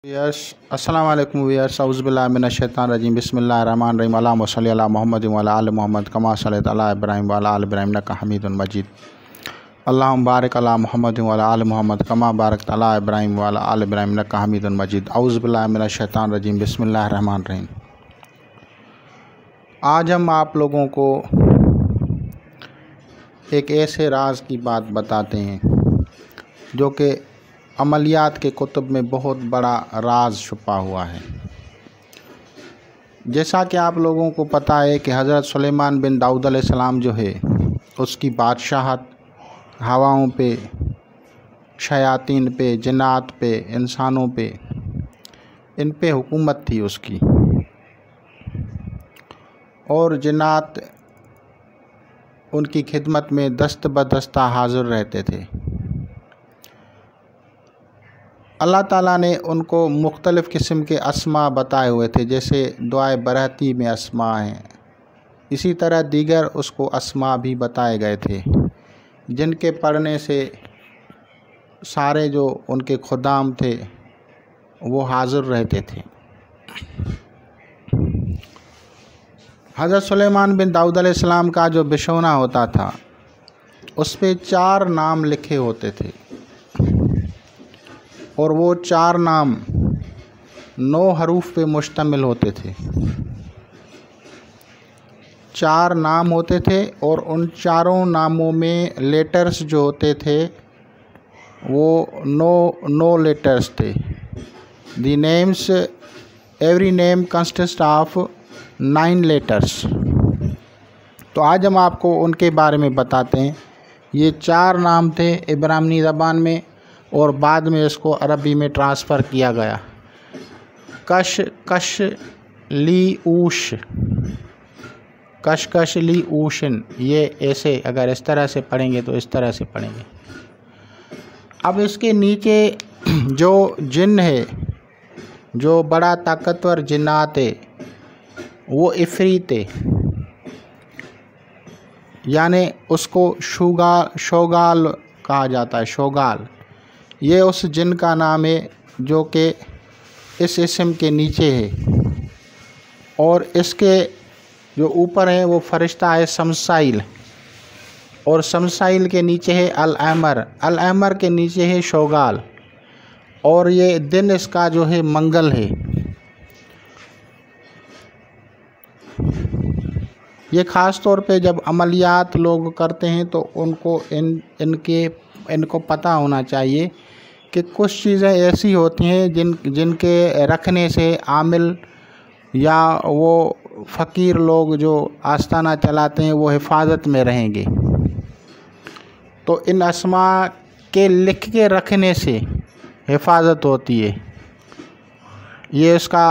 Wears अस्सलाम वालेकुम wears औज़ुबिल्लाहि मिनश्शैतानिर्रजीम बिस्मिल्लाहिर्रहमानिर्रहीम अल्लाहुम्मा सल्लि अला मुहम्मद व अला आलि मुहम्मद कमा सल्लैता अला इब्राहीम व अला आलि इब्राहीम इन्नका हमीदुम मजीद अल्लाहुम्मा बारिक अला मुहम्मद व अला आलि मुहम्मद कमा बारकता अला इब्राहीम व अला आलि इब्राहीम इन्नका हमीदुम मजीद औज़ुबिल्लाहि मिनश्शैतानिर्रजीम बिस्मिल्लाहिर्रहमानिर्रहीम। आज हम आप लोगों को एक ऐसे राज की बात बताते हैं जो कि अमलियात के कुतुब में बहुत बड़ा राज छुपा हुआ है। जैसा कि आप लोगों को पता है कि हज़रत सुलेमान बिन दाऊद अलैहिस्सलाम जो है उसकी बादशाहत हवाओं पे, शयातीन पे, जिन्नात पे, इंसानों पे, इन पे हुकूमत थी उसकी। और जिन्नात उनकी खिदमत में दस्त बदस्ता हाज़िर रहते थे। अल्लाह ताला ने उनको मुख्तलिफ़ किस्म के अस्मा बताए हुए थे, जैसे दुआए बरहती में अस्मा हैं, इसी तरह दीगर उसको अस्मा भी बताए गए थे जिनके पढ़ने से सारे जो उनके खुदाम थे वो हाज़िर रहते थे। हज़रत सुलेमान बिन दाऊद अलैहिस्सलाम का जो बिशोना होता था उस पे 4 नाम लिखे होते थे और वो 4 नाम 9 हरूफ पे मुश्तमिल होते थे। 4 नाम होते थे और उन चारों नामों में लेटर्स जो होते थे वो 9 लेटर्स थे। The names, every name consist of 9 letters. तो आज हम आपको उनके बारे में बताते हैं। ये 4 नाम थे इब्रानी ज़बान में और बाद में इसको अरबी में ट्रांसफ़र किया गया। कश कश ली ऊश, कश कश ली ऊशन, ये ऐसे अगर इस तरह से पढ़ेंगे तो इस तरह से पढ़ेंगे। अब इसके नीचे जो जिन है, जो बड़ा ताकतवर जिन्नात है, वो इफ़रीत है, यानी उसको शोगाल कहा जाता है। शोगाल ये उस जिन का नाम है जो कि इस इस्म के नीचे है। और इसके जो ऊपर है वो फरिश्ता है शमसाइल, और शमसाइल के नीचे है अल-अमर, अल-अमर के नीचे है शोगाल, और ये दिन इसका जो है मंगल है। ये ख़ास तौर पे जब अमलियात लोग करते हैं तो उनको इनको पता होना चाहिए कि कुछ चीज़ें ऐसी होती हैं जिनके रखने से आमिल या वो फ़कीर लोग जो आस्ताना चलाते हैं वो हिफाजत में रहेंगे। तो इन अस्मा के लिख के रखने से हिफाजत होती है। ये उसका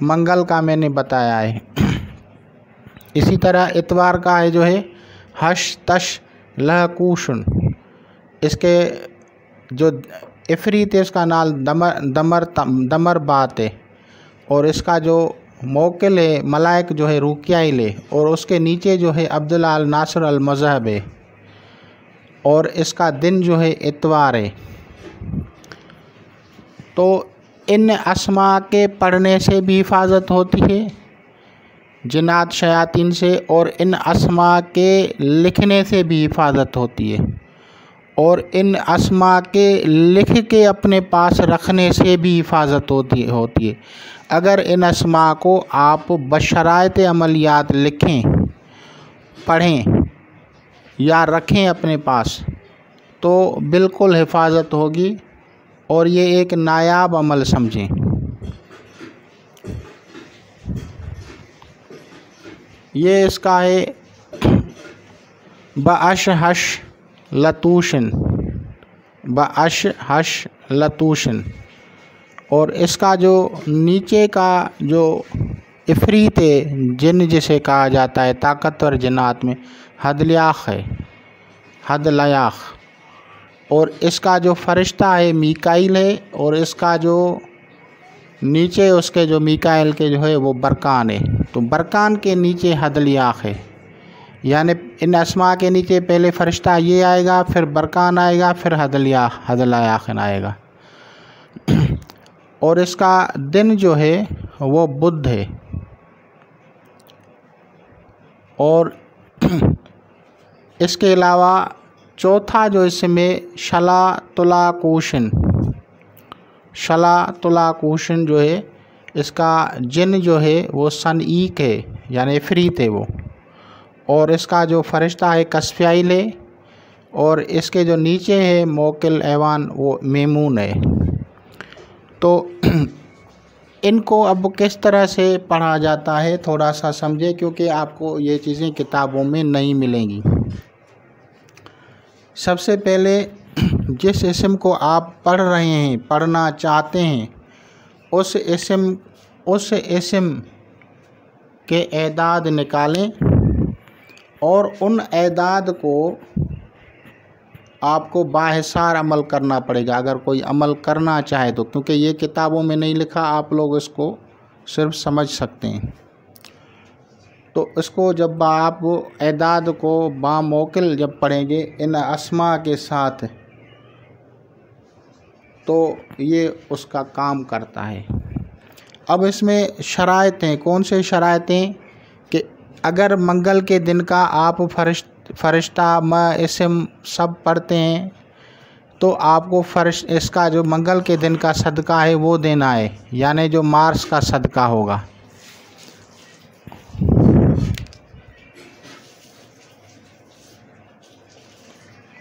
मंगल का मैंने बताया है। इसी तरह इतवार का है जो है हश तश लहकूशन। इसके जो इफ़रीत है उसका नाम दमर बात है, और इसका जो मौकिल है मलाइक जो है रुकियाइल है, और उसके नीचे जो है अब्दुल्ला अल नासर अल मज़हब है, और इसका दिन जो है इतवार है। तो इन अस्मा के पढ़ने से भी हिफाजत होती है जिन्नात शयातीन से, और इन अस्मा के लिखने से भी हिफाजत होती है, और इन अस्मा के लिख के अपने पास रखने से भी हिफाजत होती है। अगर इन अस्मा को आप बशरायत अमलियात लिखें, पढ़ें या रखें अपने पास तो बिल्कुल हिफाजत होगी, और ये एक नायाब अमल समझें। ये इसका है बअश हश लतूशन, बअश हश लतूशन, और इसका जो नीचे का जो इफ़रीत है, जिन जिसे कहा जाता है ताकतवर जिन्नात में, हदलयाख है, हदलयाख, और इसका जो फरिश्ता है मीकाइल है, और इसका जो नीचे उसके जो मीकाइल के जो है वो बरकान है। तो बरकान के नीचे हदलयाख है, यानी इन अस्मा के नीचे पहले फरिश्ता ये आएगा, फिर बरकान आएगा, फिर हदलयाख आएगा। और इसका दिन जो है वो बुध है। और इसके अलावा चौथा जो इसमें शला तुला कुशन, शला तुला कुशन जो है इसका जिन जो है वो सनईक है, यानी इफरीत है वो। और इसका जो फरिश्ता है कसफाइल है, और इसके जो नीचे है मोकिल ऐवान वो मेमून है। तो इनको अब किस तरह से पढ़ा जाता है थोड़ा सा समझे, क्योंकि आपको ये चीज़ें किताबों में नहीं मिलेंगी। सबसे पहले जिस इस्म को आप पढ़ रहे हैं, पढ़ना चाहते हैं, उस इस्म के एदाद निकालें और उन एदाद को आपको बाहिसार अमल करना पड़ेगा अगर कोई अमल करना चाहे तो, क्योंकि ये किताबों में नहीं लिखा, आप लोग इसको सिर्फ समझ सकते हैं। तो इसको जब आप एदाद को बामौकिल जब पढ़ेंगे इन अस्मा के साथ, तो ये उसका काम करता है। अब इसमें शराइतें, कौन से शराइतें, कि अगर मंगल के दिन का आप फरिश्ता इस्म सब पढ़ते हैं तो आपको इसका जो मंगल के दिन का सदका है वो देना है, यानी जो मार्स का सदका होगा।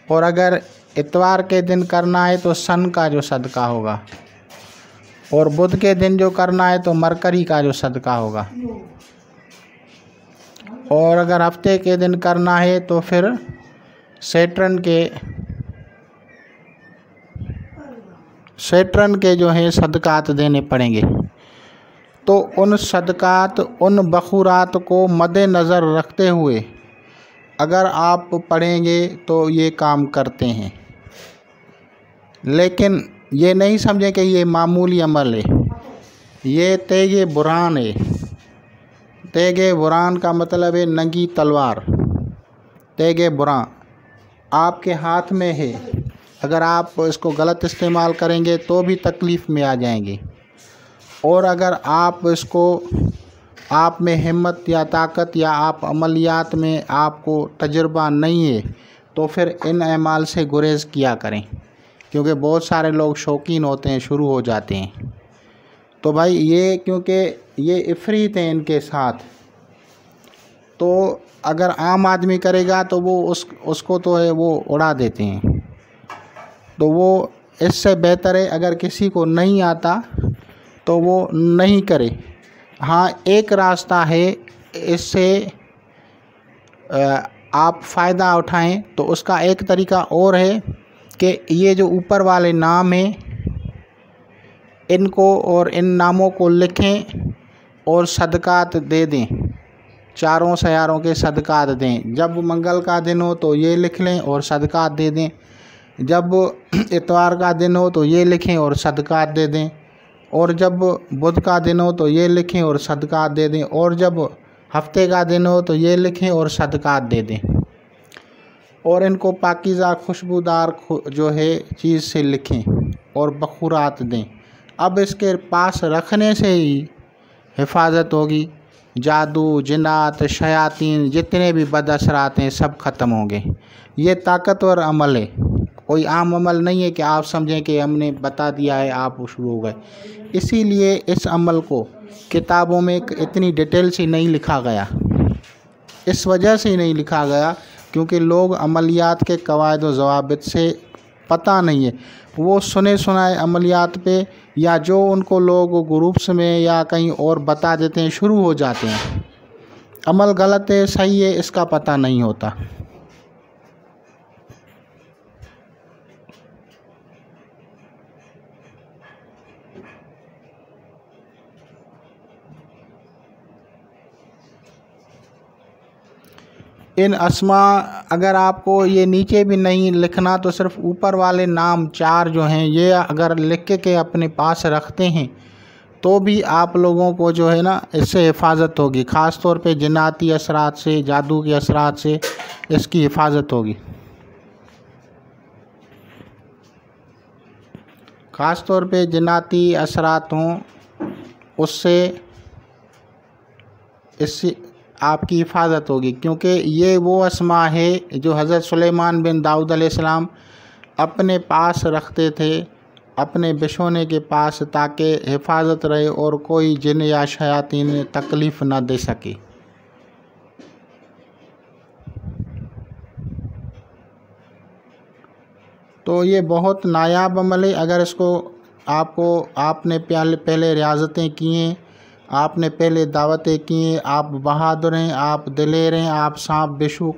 और अगर इतवार के दिन करना है तो सन का जो सदका होगा, और बुध के दिन जो करना है तो मरकरी का जो सदका होगा, और अगर हफ्ते के दिन करना है तो फिर सैटर्न के जो है सदकात देने पड़ेंगे। तो उन सदकात, उन बखूरात को मद्देनज़र रखते हुए अगर आप पढ़ेंगे तो ये काम करते हैं। लेकिन ये नहीं समझें कि ये मामूली अमल है, ये तेगे बुरान है। तेगे बुरान का मतलब है नंगी तलवार। तेगे बुरान आपके हाथ में है, अगर आप इसको गलत इस्तेमाल करेंगे तो भी तकलीफ़ में आ जाएंगे, और अगर आप इसको, आप में हिम्मत या ताकत या आप अमलियात में आपको तजुर्बा नहीं है, तो फिर इन अमाल से गुरेज़ किया करें, क्योंकि बहुत सारे लोग शौकीन होते हैं, शुरू हो जाते हैं। तो भाई ये, क्योंकि ये इफ़रीत हैं इनके साथ, तो अगर आम आदमी करेगा तो वो उसको तो है वो उड़ा देते हैं। तो वो इससे बेहतर है अगर किसी को नहीं आता तो वो नहीं करे। हाँ, एक रास्ता है इससे आप फ़ायदा उठाएं, तो उसका एक तरीका और है कि ये जो ऊपर वाले नाम हैं इनको और इन नामों को लिखें और सदकात दे दें, चारों सयारों के सदकात दें। जब मंगल का दिन हो तो ये लिख लें और सदकात दे दें, जब इतवार का दिन हो तो ये लिखें और सदकात दे दें, और जब बुध का दिन हो तो ये लिखें और सदकात दे दें, और जब हफ्ते का दिन हो तो ये लिखें और सदकात दे दें। और इनको पाकीज़ा खुशबूदार जो है चीज़ से लिखें और बखूरात दें। अब इसके पास रखने से ही हिफाजत होगी, जादू, जिन्नात, शयातीन, जितने भी बदअसरात हैं सब ख़त्म होंगे। ये ताकतवर अमल है, कोई आम अमल नहीं है कि आप समझें कि हमने बता दिया है आप शुरू हो गए। इसीलिए इस अमल को किताबों में इतनी डिटेल से नहीं लिखा गया, इस वजह से नहीं लिखा गया क्योंकि लोग अमलियात के कवायद व ज़वाबित से पता नहीं है, वो सुने सुनाए अमलियात पे या जो उनको लोग ग्रुप्स में या कहीं और बता देते हैं शुरू हो जाते हैं। अमल गलत है सही है इसका पता नहीं होता। इन अस्मा, अगर आपको ये नीचे भी नहीं लिखना तो सिर्फ ऊपर वाले नाम चार जो हैं ये अगर लिख के अपने पास रखते हैं तो भी आप लोगों को जो है ना इससे हिफाजत होगी। ख़ास तौर पे जिन्नाती असरात से, जादू के असरात से इसकी हिफाजत होगी। ख़ास तौर पे जिन्नाती असरात हों उससे इससे आपकी हिफाजत होगी, क्योंकि ये वो अस्मा है जो हज़रत सुलेमान बिन दाऊद अलैहिस्सलाम अपने पास रखते थे, अपने बिछोने के पास, ताकि हिफाजत रहे और कोई जिन या शयातीन तकलीफ़ ना दे सके। तो ये बहुत नायाब अमल है। अगर इसको आपने पहले रियाज़तें की हैं, आपने पहले दावतें की हैं, आप बहादुर हैं, आप दिलेर हैं, आप सांप बिच्छू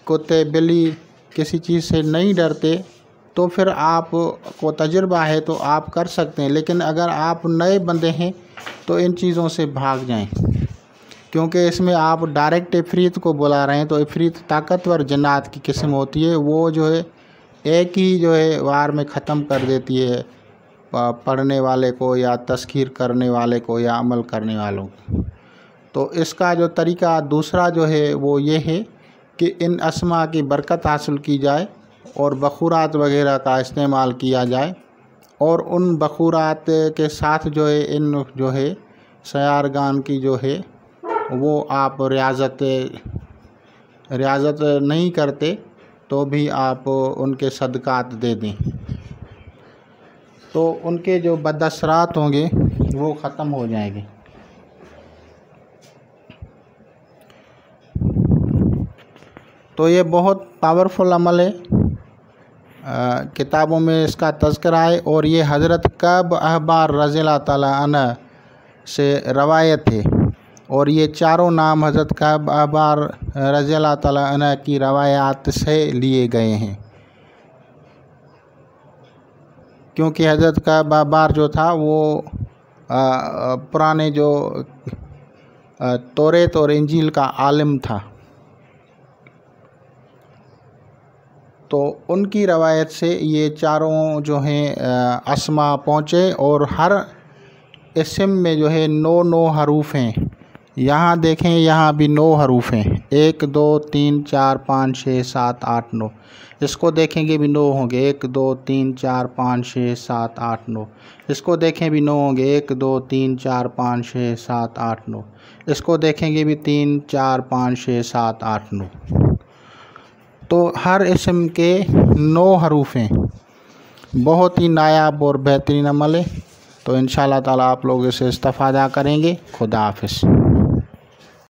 कुत्ते बिल्ली किसी चीज़ से नहीं डरते, तो फिर आपको तजुर्बा है तो आप कर सकते हैं। लेकिन अगर आप नए बंदे हैं तो इन चीज़ों से भाग जाएं, क्योंकि इसमें आप डायरेक्ट इफ़रीत को बुला रहे हैं। तो इफ़रीत ताकतवर जन्नात की किस्म होती है, वो जो है एक ही जो है वार में ख़त्म कर देती है पढ़ने वाले को या तस्खीर करने वाले को या अमल करने वालों को। तो इसका जो तरीका दूसरा जो है वो ये है कि इन अस्मा की बरकत हासिल की जाए और बखूरात वगैरह का इस्तेमाल किया जाए, और उन बखूरात के साथ जो है इन जो है सयारगान की जो है वो आप रियाज़त नहीं करते तो भी आप उनके सदक़ात दे दें, तो उनके जो बदअसरात होंगे वो ख़त्म हो जाएंगे। तो ये बहुत पावरफुल अमल है, किताबों में इसका तज़किरा है, और ये हज़रत कअब अहबार रज़ियल्लाहु ताला अन्हु से रवायत है, और ये चारों नाम हज़रत कअब अहबार रज़ियल्लाहु ताला अन्हु की रवायात से लिए गए हैं, क्योंकि हज़रत कअब अहबार जो था वो पुराने जो तौरेत और इंजील का आलिम था। तो उनकी रवायत से ये चारों जो हैं अस्मा पहुँचे, और हर इसम में जो है 9 हरूफ हैं। यहाँ देखें, यहाँ भी 9 हरूफ हैं, 1 2 3 4 5 6 7 8 9। इसको देखेंगे भी 9 होंगे, 1 2 3 4 5 6 7 8 9। इसको देखें भी 9 होंगे, 1 2 3 4 5 6 7 8 9। इसको देखेंगे भी 3 4 5 6 7 8 9। तो हर इसम के 9 हरूफ हैं। बहुत ही नायाब और बेहतरीन अमल है। तो इंशाअल्लाह ताला आप लोग इसे इस्तेफ़ादा करेंगे। खुदा हाफ़िज़।